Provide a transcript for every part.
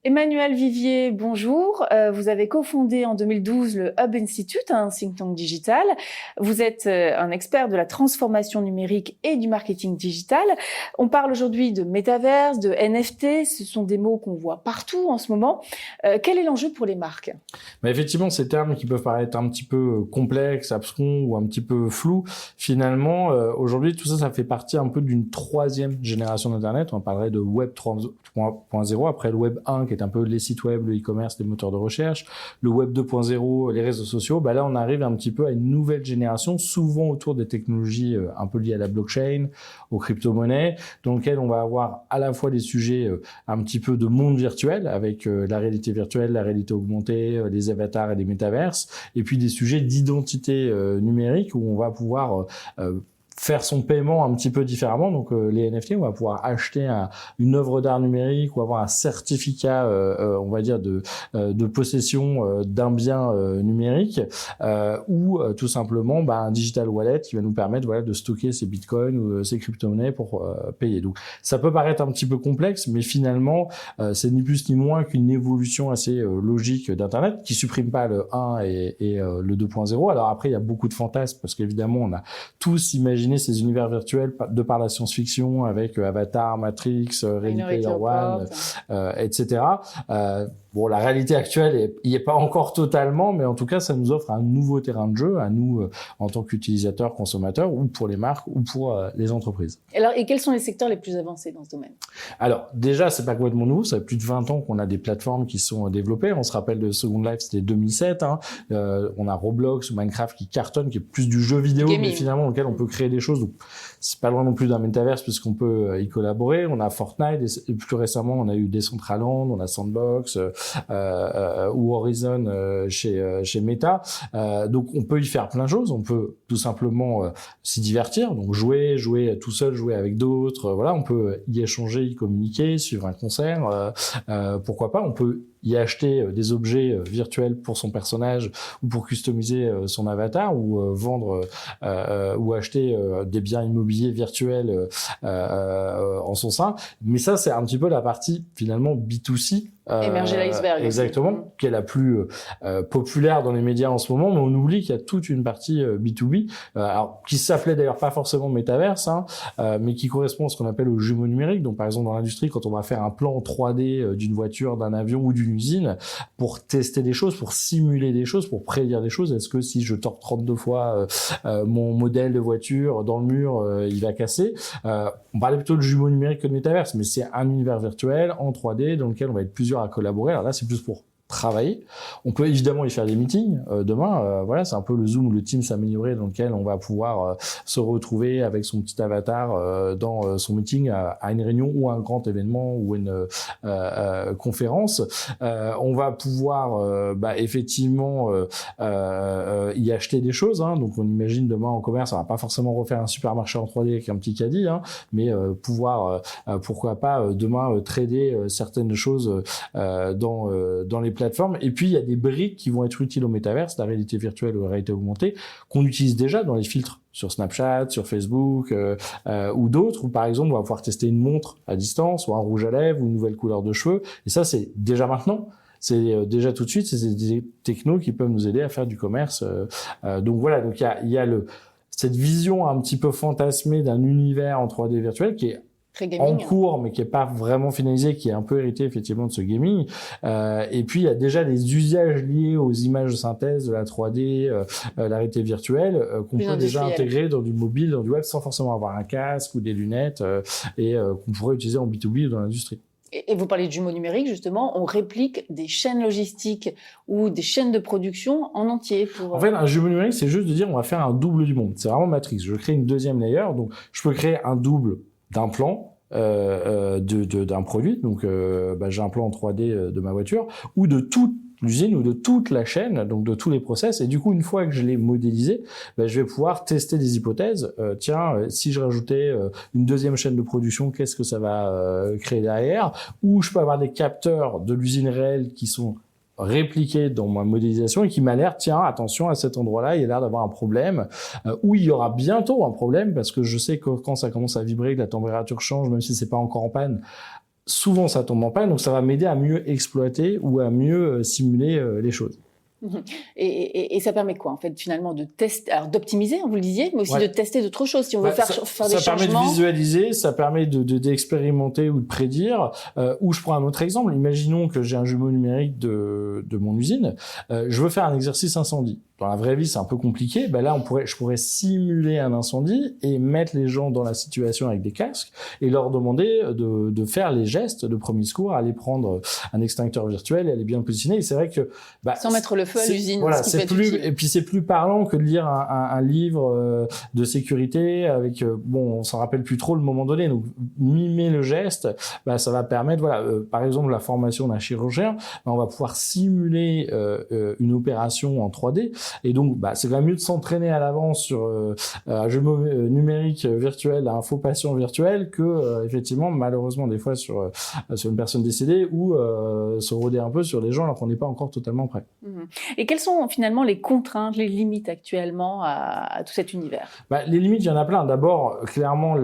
Emmanuel Vivier, bonjour. Vous avez cofondé en 2012 le Hub Institute, un think tank digital. Vous êtes un expert de la transformation numérique et du marketing digital. On parle aujourd'hui de métaverse, de NFT. Ce sont des mots qu'on voit partout en ce moment. Quel est l'enjeu pour les marques ? Effectivement, ces termes qui peuvent paraître un petit peu complexes, abscons ou un petit peu flous, finalement, aujourd'hui, tout ça, ça fait partie un peu d'une troisième génération d'Internet. On parlerait de Web 3.0, après le Web 1, qui est un peu les sites web, le e-commerce, les moteurs de recherche, le Web 2.0, les réseaux sociaux. Là, on arrive un petit peu à une nouvelle génération, souvent autour des technologies un peu liées à la blockchain, aux crypto-monnaies, dans lequel on va avoir à la fois des sujets un petit peu de monde virtuel, avec la réalité virtuelle, la réalité augmentée, les avatars et les métaverses, et puis des sujets d'identité numérique où on va pouvoir faire son paiement un petit peu différemment. Donc les NFT, on va pouvoir acheter une œuvre d'art numérique ou avoir un certificat, on va dire de possession d'un bien numérique, ou tout simplement un digital wallet qui va nous permettre de stocker ses bitcoins ou ses crypto-monnaies pour payer. Donc ça peut paraître un petit peu complexe, mais finalement c'est ni plus ni moins qu'une évolution assez logique d'Internet qui supprime pas le 1 et le 2.0. Alors après il y a beaucoup de fantasmes parce qu'évidemment on a tous imaginé ces univers virtuels de par la science-fiction avec Avatar, Matrix, Ready Player One, etc. La réalité actuelle y est pas encore totalement, mais en tout cas, ça nous offre un nouveau terrain de jeu à nous en tant qu'utilisateurs, consommateurs, ou pour les marques, ou pour les entreprises. Alors, et quels sont les secteurs les plus avancés dans ce domaine ? Alors, déjà, c'est pas complètement nouveau. Ça fait plus de 20 ans qu'on a des plateformes qui sont développées. On se rappelle de Second Life, c'était 2007. On a Roblox ou Minecraft qui cartonne, qui est plus du jeu vidéo, mais finalement, dans lequel on peut créer des choses. Donc, c'est pas loin non plus d'un metaverse puisqu'on peut y collaborer. On a Fortnite et plus récemment, on a eu Decentraland, on a Sandbox, ou Horizon chez Meta. Donc on peut y faire plein de choses. On peut tout simplement s'y divertir, donc jouer tout seul, jouer avec d'autres. On peut y échanger, y communiquer, suivre un concert. Pourquoi pas ? On peut y acheter des objets virtuels pour son personnage ou pour customiser son avatar ou vendre ou acheter des biens immobiliers virtuels en son sein. Mais ça, c'est un petit peu la partie finalement B2C. Émerger l'iceberg. Exactement, qui est la plus populaire dans les médias en ce moment, mais on oublie qu'il y a toute une partie B2B, alors qui s'appelait d'ailleurs pas forcément métaverse, mais qui correspond à ce qu'on appelle au jumeau numérique. Donc par exemple dans l'industrie, quand on va faire un plan en 3D d'une voiture, d'un avion ou d'une usine pour tester des choses, pour simuler des choses, pour prédire des choses, est-ce que si je tords 32 fois mon modèle de voiture dans le mur, il va casser? On parlait plutôt de jumeau numérique que de métaverse, mais c'est un univers virtuel en 3D dans lequel on va être plusieurs à collaborer. Alors là, c'est plus pour travailler. On peut évidemment y faire des meetings demain. C'est un peu le Zoom ou le Teams amélioré dans lequel on va pouvoir se retrouver avec son petit avatar dans son meeting à une réunion ou à un grand événement ou une conférence. On va pouvoir effectivement y acheter des choses. Donc on imagine demain en commerce, on va pas forcément refaire un supermarché en 3D avec un petit caddie, mais pouvoir pourquoi pas demain trader certaines choses dans les plateformes. Et puis il y a des briques qui vont être utiles au métaverse, la réalité virtuelle ou la réalité augmentée, qu'on utilise déjà dans les filtres sur Snapchat, sur Facebook ou d'autres, où par exemple on va pouvoir tester une montre à distance ou un rouge à lèvres ou une nouvelle couleur de cheveux. Et ça, c'est déjà maintenant. C'est déjà tout de suite, c'est des technos qui peuvent nous aider à faire du commerce. Donc il y a cette vision un petit peu fantasmée d'un univers en 3D virtuel qui est en cours, mais qui est pas vraiment finalisé, qui est un peu hérité effectivement de ce gaming. Et puis il y a déjà des usages liés aux images de synthèse, de la 3D, la réalité virtuelle, qu'on peut déjà intégrer dans du mobile, dans du web, sans forcément avoir un casque ou des lunettes, et qu'on pourrait utiliser en B2B ou dans l'industrie. Et vous parlez de jumeaux numériques, justement, on réplique des chaînes logistiques ou des chaînes de production en entier. En fait, un jumeau numérique, c'est juste de dire on va faire un double du monde. C'est vraiment Matrix. Je crée une deuxième layer, donc je peux créer un double d'un plan d'un produit, donc j'ai un plan en 3D de ma voiture ou de toute l'usine ou de toute la chaîne, donc de tous les process, et du coup une fois que je l'ai modélisé, je vais pouvoir tester des hypothèses. Si je rajoutais une deuxième chaîne de production, qu'est-ce que ça va créer derrière? Ou je peux avoir des capteurs de l'usine réelle qui sont répliqué dans ma modélisation et qui m'alerte, tiens, attention, à cet endroit-là, il y a l'air d'avoir un problème, où il y aura bientôt un problème, parce que je sais que quand ça commence à vibrer, que la température change, même si c'est pas encore en panne, souvent ça tombe en panne, donc ça va m'aider à mieux exploiter ou à mieux simuler les choses. Et ça permet quoi, en fait, finalement, de tester, alors d'optimiser, vous le disiez, mais aussi de tester d'autres choses. Si on veut faire des changements. Ça permet de visualiser, ça permet d'expérimenter ou de prédire. Ou je prends un autre exemple. Imaginons que j'ai un jumeau numérique de mon usine. Je veux faire un exercice incendie. Dans la vraie vie, c'est un peu compliqué. Ben là, je pourrais simuler un incendie et mettre les gens dans la situation avec des casques et leur demander de faire les gestes de premier secours, aller prendre un extincteur virtuel et aller bien le positionner. Et c'est vrai que sans mettre le feu à l'usine. Voilà, c'est plus et puis c'est plus parlant que de lire un livre de sécurité avec on s'en rappelle plus trop le moment donné. Donc mimer le geste, ça va permettre par exemple la formation d'un chirurgien, on va pouvoir simuler une opération en 3D. Et donc, c'est quand même mieux de s'entraîner à l'avance sur un jeu numérique virtuel, un faux patient virtuel, que effectivement, malheureusement, des fois sur une personne décédée ou se rôder un peu sur les gens alors qu'on n'est pas encore totalement prêt. Et quelles sont finalement les contraintes, les limites actuellement à tout cet univers? Les limites, il y en a plein. D'abord, clairement,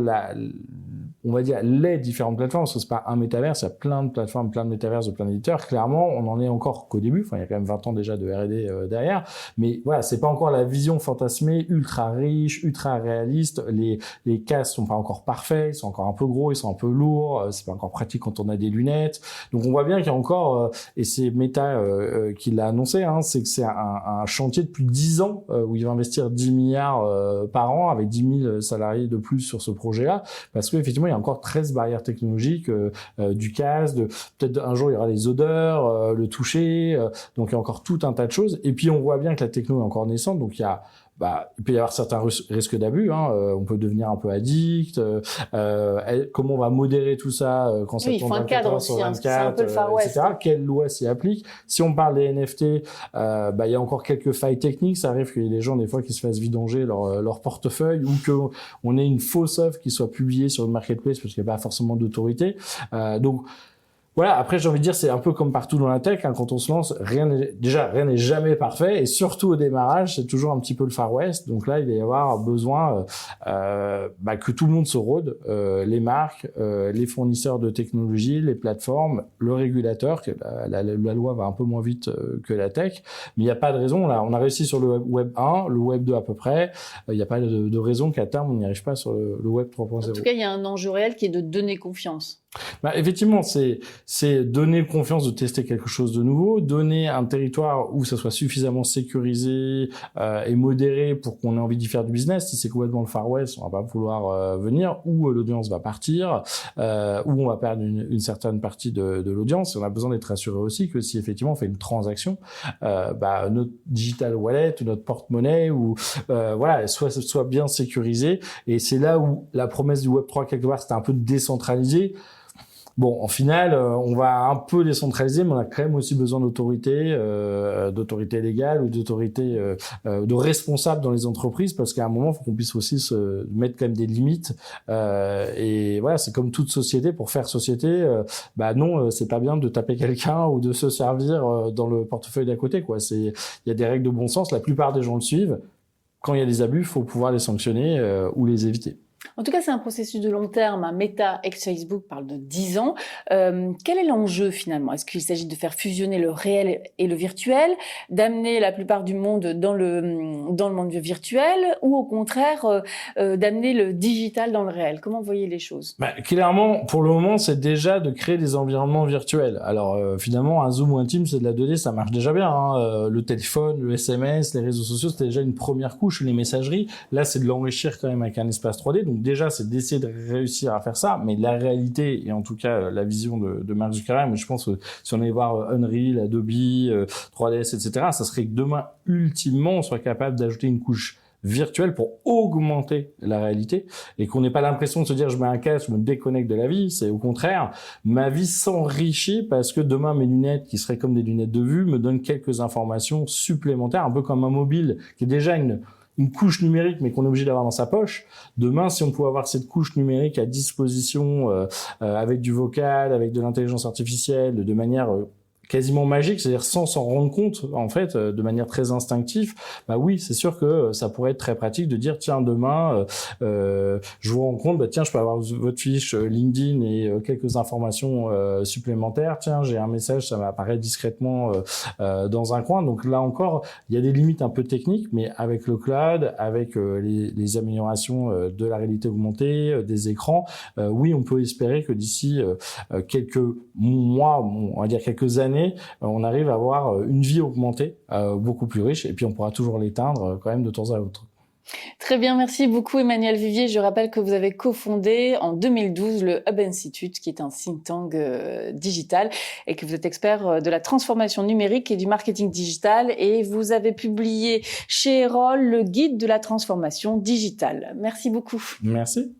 on va dire les différentes plateformes, parce que c'est pas un métaverse, il y a plein de plateformes, plein de métaverses, de plein d'éditeurs. Clairement, on en est encore qu'au début. Enfin, il y a quand même 20 ans déjà de R&D derrière. Mais voilà, c'est pas encore la vision fantasmée, ultra riche, ultra réaliste. Les casques sont pas encore parfaits, ils sont encore un peu gros, ils sont un peu lourds. C'est pas encore pratique quand on a des lunettes. Donc on voit bien qu'il y a encore, et c'est Meta qui l'a annoncé, c'est que c'est un chantier de plus de 10 ans où il va investir 10 milliards par an avec 10 000 salariés de plus sur ce projet-là, parce que effectivement il y a encore 13 barrières technologiques, du casque, peut-être un jour il y aura les odeurs, le toucher, donc il y a encore tout un tas de choses. Et puis on voit bien que la techno est encore naissante, donc il peut y avoir certains risques d'abus, on peut devenir un peu addict, comment on va modérer tout ça quand ça tombe 24 heures sur 24, c'est un peu le Far West, etc. Quelle loi s'y applique? Si on parle des NFT, il y a encore quelques failles techniques, ça arrive qu'il y ait des gens des fois qui se fassent vidanger leur portefeuille ou qu'on ait une fausse œuvre qui soit publiée sur le marketplace parce qu'il n'y a pas forcément d'autorité. Donc voilà, après j'ai envie de dire, c'est un peu comme partout dans la tech, quand on se lance, rien n'est jamais parfait, et surtout au démarrage, c'est toujours un petit peu le Far West. Donc là, il va y avoir besoin que tout le monde se rôde, les marques, les fournisseurs de technologies, les plateformes, le régulateur, que la loi va un peu moins vite que la tech, mais il n'y a pas de raison. Là, on a réussi sur le Web 1, le Web 2 à peu près, il n'y a pas de raison qu'à terme on n'y arrive pas sur le Web 3.0. En tout cas, il y a un enjeu réel qui est de donner confiance. Effectivement, c'est donner confiance de tester quelque chose de nouveau, donner un territoire où ça soit suffisamment sécurisé et modéré pour qu'on ait envie d'y faire du business. Si c'est complètement le Far West, on va pas vouloir venir, ou l'audience va partir, ou on va perdre une certaine partie de l'audience. Et on a besoin d'être assuré aussi que si effectivement on fait une transaction, notre digital wallet ou notre porte-monnaie soit bien sécurisé. Et c'est là où la promesse du Web3 quelque part, c'était un peu décentralisé. Bon, en final, on va un peu décentraliser, mais on a quand même aussi besoin d'autorité légale ou d'autorité de responsables dans les entreprises, parce qu'à un moment, il faut qu'on puisse aussi se mettre quand même des limites. Et voilà, c'est comme toute société. Pour faire société, non, c'est pas bien de taper quelqu'un ou de se servir dans le portefeuille d'à côté, quoi. Il y a des règles de bon sens. La plupart des gens le suivent. Quand il y a des abus, il faut pouvoir les sanctionner ou les éviter. En tout cas, c'est un processus de long terme. Meta, ex-Facebook, parle de 10 ans. Quel est l'enjeu finalement? Est-ce qu'il s'agit de faire fusionner le réel et le virtuel, d'amener la plupart du monde dans le monde virtuel, ou au contraire d'amener le digital dans le réel? Comment vous voyez les choses? Clairement, pour le moment, c'est déjà de créer des environnements virtuels. Alors finalement, un Zoom ou un Teams, c'est de la 2D, ça marche déjà bien. Le téléphone, le SMS, les réseaux sociaux, c'était déjà une première couche, les messageries. Là, c'est de l'enrichir quand même avec un espace 3D. Donc déjà, c'est d'essayer de réussir à faire ça, mais la réalité, et en tout cas la vision de Mark Zuckerberg, je pense que si on allait voir Unreal, Adobe, 3ds, etc., ça serait que demain, ultimement, on soit capable d'ajouter une couche virtuelle pour augmenter la réalité, et qu'on n'ait pas l'impression de se dire je mets un casque, je me déconnecte de la vie. C'est au contraire, ma vie s'enrichit parce que demain mes lunettes, qui seraient comme des lunettes de vue, me donnent quelques informations supplémentaires, un peu comme un mobile qui est déjà une couche numérique, mais qu'on est obligé d'avoir dans sa poche. Demain, si on pouvait avoir cette couche numérique à disposition avec du vocal, avec de l'intelligence artificielle, de manière quasiment magique, c'est-à-dire sans s'en rendre compte, en fait, de manière très instinctive, bah oui, c'est sûr que ça pourrait être très pratique de dire, tiens, demain, je vous rends compte, bah tiens, je peux avoir votre fiche LinkedIn et quelques informations supplémentaires. Tiens, j'ai un message, ça m'apparaît discrètement dans un coin. Donc là encore, il y a des limites un peu techniques, mais avec le cloud, avec les améliorations de la réalité augmentée, des écrans, oui, on peut espérer que d'ici quelques mois, on va dire quelques années, on arrive à avoir une vie augmentée beaucoup plus riche, et puis on pourra toujours l'éteindre quand même de temps à autre. Très bien, merci beaucoup Emmanuel Vivier. Je rappelle que vous avez cofondé en 2012 le Hub Institute, qui est un think tank digital, et que vous êtes expert de la transformation numérique et du marketing digital, et vous avez publié chez Erol le guide de la transformation digitale. Merci beaucoup. Merci.